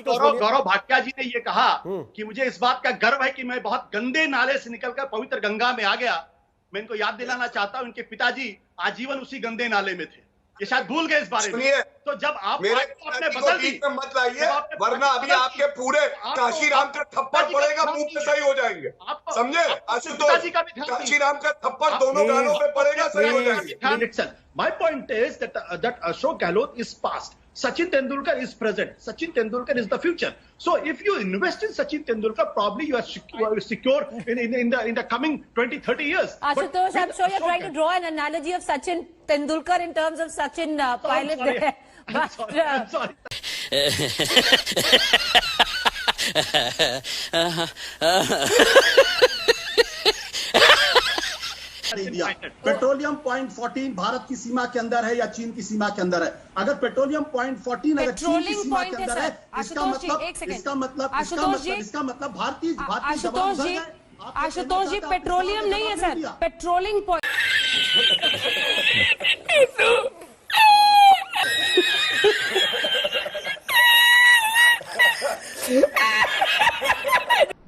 गौरव भाटिया जी ने ये कहा कि मुझे इस बात का गर्व है कि मैं बहुत गंदे नाले से निकलकर पवित्र गंगा में आ गया। मैं इनको याद दिलाना चाहता हूं, इनके पिताजी आजीवन उसी गंदे नाले में थे, ये शायद भूल गए इस बारे में। तो जब आप अपने बदल दी मत लाइए, वरना अभी आपके पूरे काशीराम का थप्पड़ पड़ेगा, मुंह पे सही हो जाएंगे, समझे आशुतोष? काशीराम का थप्पड़ दोनों गालों पे पड़ेगा, सही हो जाएंगे। My point is that Ashok Gehlot is past. Sachin Tendulkar is present. Sachin Tendulkar is the future. So if you invest in Sachin Tendulkar, probably you are secure in the coming 20-30 years. Ashutosh, I'm sure you're trying to draw an analogy of Sachin Tendulkar in terms of Sachin pilot there. I'm sorry. Petroleum point 14 Bharat की सीमा के अंदर है या चीन की सीमा के अंदर है? अगर पेट्रोलियम पॉइंट 14 अगर चीन की सीमा के अंदर है, इसका मतलब भारतीय आशुतोष जी पेट्रोलियम नहीं है sir, patrolling point.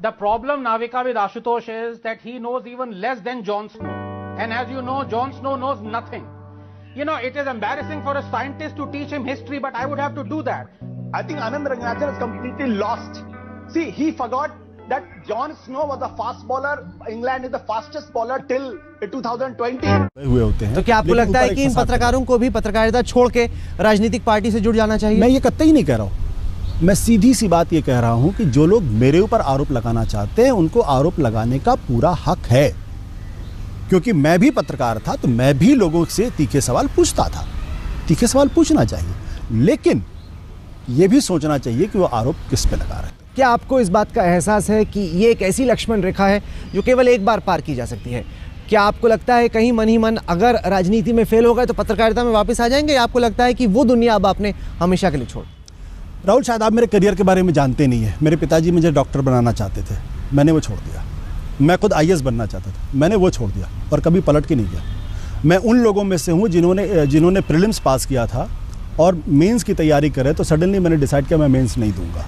The problem, Navika, with Ashutosh is that he knows even less than Jon Snow. And as you know, Jon Snow knows nothing. You know, it is embarrassing for a scientist to teach him history, but I would have to do that. I think Anand Ranganathan is completely lost. See, he forgot that Jon Snow was a fast bowler. England is the fastest bowler till 2020. हुए होते हैं। तो क्या आपको लगता है कि इन पत्रकारों को भी पत्रकारिता छोड़ के राजनीतिक पार्टी से जुड़ जाना चाहिए? मैं ये कतई नहीं कह रहा हूँ। मैं सीधी सी बात ये कह रहा हूं कि जो लोग मेरे ऊपर आरोप लगाना चाहते हैं, उनको आरोप लगाने का पूरा हक है, क्योंकि मैं भी पत्रकार था, तो मैं भी लोगों से तीखे सवाल पूछता था। तीखे सवाल पूछना चाहिए, लेकिन ये भी सोचना चाहिए कि वो आरोप किस पे लगा रहे हैं। क्या आपको इस बात का एहसास है कि ये एक ऐसी लक्ष्मण रेखा है जो केवल एक बार पार की जा सकती है? क्या आपको लगता है कहीं मन ही मन अगर राजनीति में फेल हो गए तो पत्रकारिता में वापस आ जाएंगे, या आपको लगता है कि वो दुनिया अब आपने हमेशा के लिए छोड़? राहुल, शायद आप मेरे करियर के बारे में जानते नहीं है। मेरे पिताजी मुझे डॉक्टर बनाना चाहते थे, मैंने वो छोड़ दिया। मैं खुद IAS बनना चाहता था, मैंने वो छोड़ दिया और कभी पलट के नहीं गया। मैं उन लोगों में से हूँ जिन्होंने प्रीलिम्स पास किया था और मेंस की तैयारी करे, तो सडनली मैंने डिसाइड किया मैं मेंस नहीं दूंगा।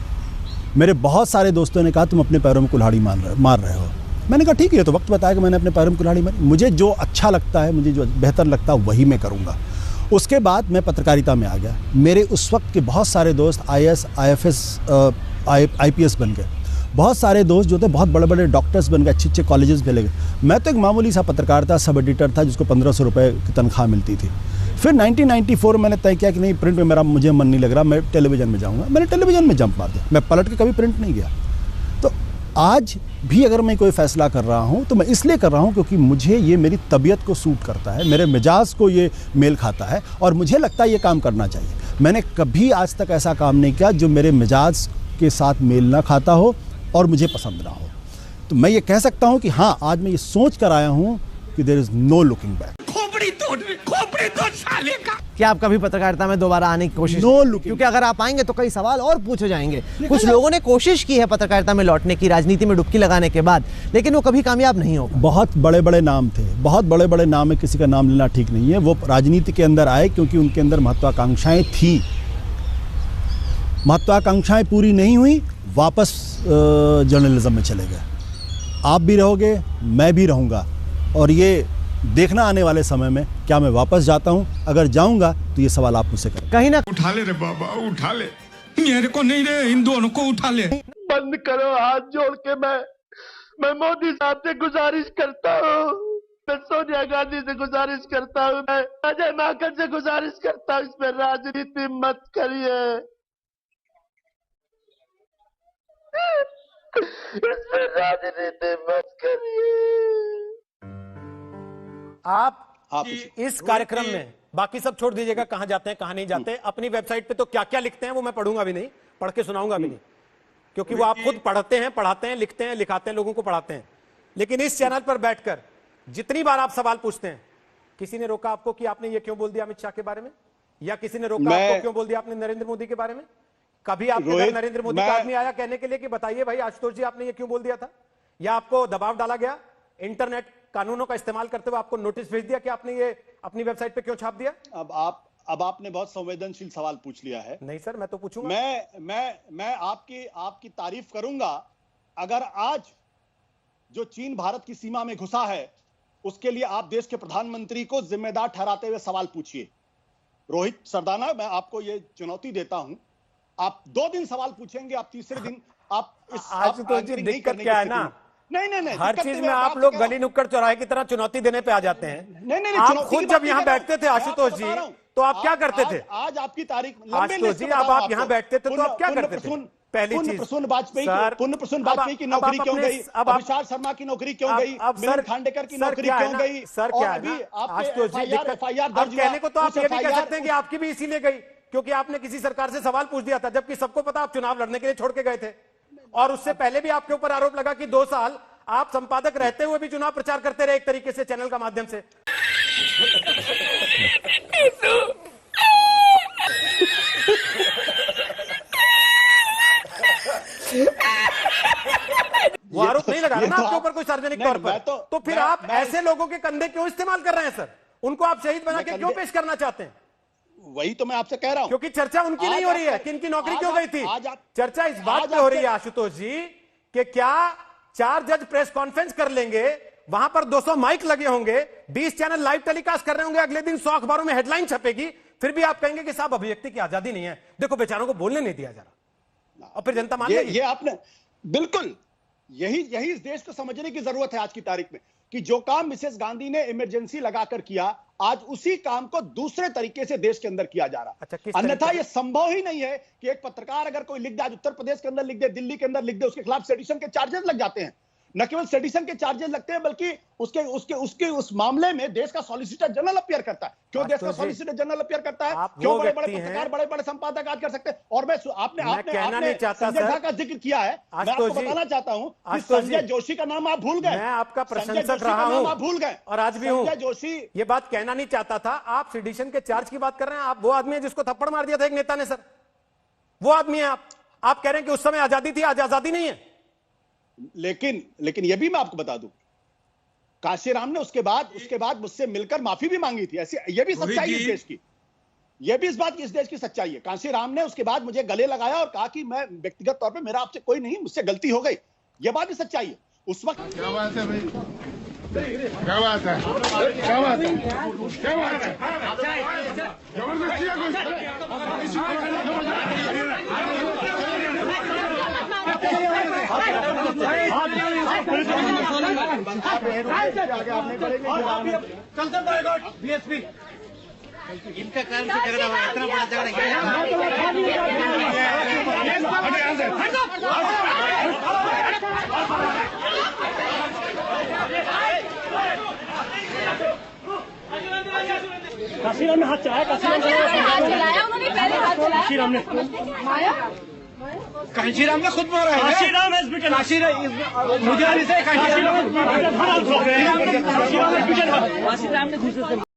मेरे बहुत सारे दोस्तों ने कहा तुम अपने पैरों में कुल्हाड़ी मार रहे हो। मैंने कहा ठीक है, तो वक्त बताया कि मैंने अपने पैरों में कुल्हाड़ी मारी। मुझे जो अच्छा लगता है, मुझे जो बेहतर लगता है, वही मैं करूँगा। उसके बाद मैं पत्रकारिता में आ गया। मेरे उस वक्त के बहुत सारे दोस्त IAS, IFS, IPS बन गए। बहुत सारे दोस्त जो थे बहुत बड़े बड़े डॉक्टर्स बन गए, अच्छे कॉलेजेस में ले गए। मैं तो एक मामूली सा पत्रकार था, सब एडिटर था, जिसको 1500 रुपये की तनख्वाह मिलती थी। फिर 1994 मैंने तय किया कि नहीं, प्रिंट में मुझे मन नहीं लग रहा, मैं टेलीविज़न में जाऊँगा। मैंने टेलीविज़न में जंप मार दिया, मैं पलट के कभी प्रिंट नहीं गया। तो आज भी अगर मैं कोई फ़ैसला कर रहा हूं तो मैं इसलिए कर रहा हूं क्योंकि मुझे ये मेरी तबीयत को सूट करता है, मेरे मिजाज को ये मेल खाता है और मुझे लगता है ये काम करना चाहिए। मैंने कभी आज तक ऐसा काम नहीं किया जो मेरे मिजाज के साथ मेल ना खाता हो और मुझे पसंद ना हो। तो मैं ये कह सकता हूं कि हाँ, आज मैं ये सोच कर आया हूं कि there is no looking back. क्या आप कभी पत्रकारिता में दोबारा आने की कोशिश? क्योंकि अगर आप आएंगे तो कई सवाल और पूछे जाएंगे। कुछ लोगों ने कोशिश की है पत्रकारिता में लौटने की, राजनीति में डुबकी लगाने के बाद, लेकिन वो कभी कामयाब नहीं हो। बहुत बड़े बड़े नाम थे, बहुत बड़े बड़े नाम है, किसी का नाम लेना ठीक नहीं है। वो राजनीति के अंदर आए क्योंकि उनके अंदर महत्वाकांक्षाएं थी। महत्वाकांक्षाएं पूरी नहीं हुई, वापस जर्नलिज्म में चले गए। आप भी रहोगे, मैं भी रहूँगा, और ये देखना आने वाले समय में क्या मैं वापस जाता हूं। अगर जाऊंगा तो ये सवाल आप मुझसे करें। कहीं ना उठा ले रे बाबा, उठा ले, मेरे को नहीं रे, हिंदुओं को उठा ले। बंद करो, हाथ जोड़ के मैं मोदी साहब से गुजारिश करता हूँ, मैं सोनिया गांधी से गुजारिश करता हूँ, मैं अजय माकन से गुजारिश करता हूँ, इसमें राजनीति मत करिए, इसमें राजनीति मत करिए। आप इस कार्यक्रम में बाकी सब छोड़ दीजिएगा, कहां जाते हैं कहां नहीं जाते। अपनी वेबसाइट पे तो क्या क्या लिखते हैं वो मैं पढ़ूंगा भी नहीं, पढ़ के सुनाऊंगा भी नहीं, क्योंकि वो आप खुद पढ़ते हैं, पढ़ाते हैं, लिखते हैं, लिखाते हैं, लोगों को पढ़ाते हैं। लेकिन इस चैनल पर बैठकर जितनी बार आप सवाल पूछते हैं, किसी ने रोका आपको कि आपने ये क्यों बोल दिया अमित शाह के बारे में, या किसी ने रोका आपको क्यों बोल दिया आपने नरेंद्र मोदी के बारे में? कभी आपके घर नरेंद्र मोदी का आदमी आया कहने के लिए कि बताइए भाई आशुतोष जी आपने ये क्यों बोल दिया था? या आपको दबाव डाला गया, इंटरनेट कानूनों का इस्तेमाल करते हुए आपको नोटिस भेज दिया कि आपने ये अपनी वेबसाइट पे क्यों छाप दिया? अब आप अब आपने बहुत संवेदनशील सवाल पूछ लिया है। नहीं सर, मैं तो पूछूंगा। मैं आपकी तारीफ करूंगा अगर आज जो चीन भारत की सीमा में घुसा है उसके लिए आप देश के प्रधानमंत्री को जिम्मेदार ठहराते हुए सवाल पूछिए। रोहित सरदाना, मैं आपको ये चुनौती देता हूं, आप 2 दिन सवाल पूछेंगे, आप तीसरे दिन आप इस आज तो दिक्कत क्या है ना, नहीं हर चीज में आप लोग गली नुक्कड़ चौराहे की तरह चुनौती देने पे आ जाते हैं। नहीं, आप खुद जब यहाँ बैठते थे आशुतोष जी तो आप क्या करते थे? आज आपकी तारीख आशुतोष जी, अब आप यहाँ बैठते थे तो आप क्या करते थे? पहली चीज, प्रसून वाजपेयी की नौकरी क्यों गई? अब विशाल शर्मा की नौकरी क्यों गई? मिलिंद खांडेकर की नौकरी क्यों गई? सर क्या है, आशुतोष जी एफआईआर दर्ज कहने को तो आप ये भी कह सकते हैं कि आपकी भी इसीलिए गई क्योंकि आपने किसी सरकार से सवाल पूछ दिया था, जबकि सबको पता आप चुनाव लड़ने के लिए छोड़ के गए थे। और उससे पहले भी आपके ऊपर आरोप लगा कि 2 साल आप संपादक रहते हुए भी चुनाव प्रचार करते रहे एक तरीके से चैनल का माध्यम से। वो आरोप नहीं लगा ना आपके ऊपर कोई सार्वजनिक तौर पर, तो फिर आप ऐसे लोगों के कंधे क्यों इस्तेमाल कर रहे हैं सर? उनको आप शहीद बना के क्यों पेश करना चाहते हैं? वही तो मैं आपसे कह रहा हूं, क्योंकि चर्चा उनकी नहीं हो रही है कि इनकी नौकरी क्यों गई थी। चर्चा इस बात पे हो रही है आशुतोष जी कि क्या 4 जज प्रेस कॉन्फ्रेंस कर लेंगे, वहां पर 200 माइक लगे होंगे, 20 चैनल लाइव टेलीकास्ट कर रहे होंगे, अगले दिन 100 अखबारों में हेडलाइन छपेगी, फिर भी आप कहेंगे कि साहब अभिव्यक्ति की आजादी नहीं है, देखो बेचारों को बोलने नहीं दिया जा रहा, और फिर जनता मान लेगी। ये आपने बिल्कुल यही इस देश को समझने की जरूरत है आज की तारीख में कि जो काम मिसेस गांधी ने इमरजेंसी लगाकर किया, आज उसी काम को दूसरे तरीके से देश के अंदर किया जा रहा है। अन्यथा यह संभव ही नहीं है कि एक पत्रकार अगर कोई लिख दे, आज उत्तर प्रदेश के अंदर लिख दे, दिल्ली के अंदर लिख दे, उसके खिलाफ सेडिशन के चार्जेस लग जाते हैं। न केवल सेडिशन के चार्जेस लगते हैं बल्कि उसके उस मामले में देश का सॉलिसिटर जनरल अपीयर करता है। क्यों देश का सॉलिसिटर जनरल अपीयर करता है? क्यों बड़े-बड़े पत्रकार, बड़े-बड़े संपादक आज कर सकते हैं? और मैं आपने संजय झा का जिक्र किया है, मैं आपको बताना चाहता हूं कि संजय जोशी का नाम आप भूल गए। मैं आपका प्रशंसक रहा हूं, आप भूल गए और आज भी हूं। संजय जोशी ये बात कहना नहीं चाहता था। आप सेडिशन के चार्ज की बात कर रहे हैं। आप वो आदमी है जिसको थप्पड़ मार दिया था एक नेता ने सर, वो आदमी है आप कह रहे हैं कि उस समय आजादी थी, आज आजादी नहीं है। लेकिन यह भी मैं आपको बता दूं, काशीराम ने उसके बाद मुझसे मिलकर माफी भी मांगी थी। ऐसी यह भी सच्चाई है इस देश की, यह भी इस देश की सच्चाई है। काशीराम ने उसके बाद मुझे गले लगाया और कहा कि मैं व्यक्तिगत तौर पे मेरा आपसे कोई नहीं, मुझसे गलती हो गई। यह बात भी सच्चाई है। उस वक्त क्या बात है भाई, क्या बात है, क्या बात है, क्या बात है, जबरदस्ती बीएसपी इनका कारण से झगड़ा हुआ, इतना बड़ा काशीराम ने हाथ चलाया, चलाया उन्होंने, पहले हाथ चलाया काशीराम ने खुद मारा है। काशीराम मुझे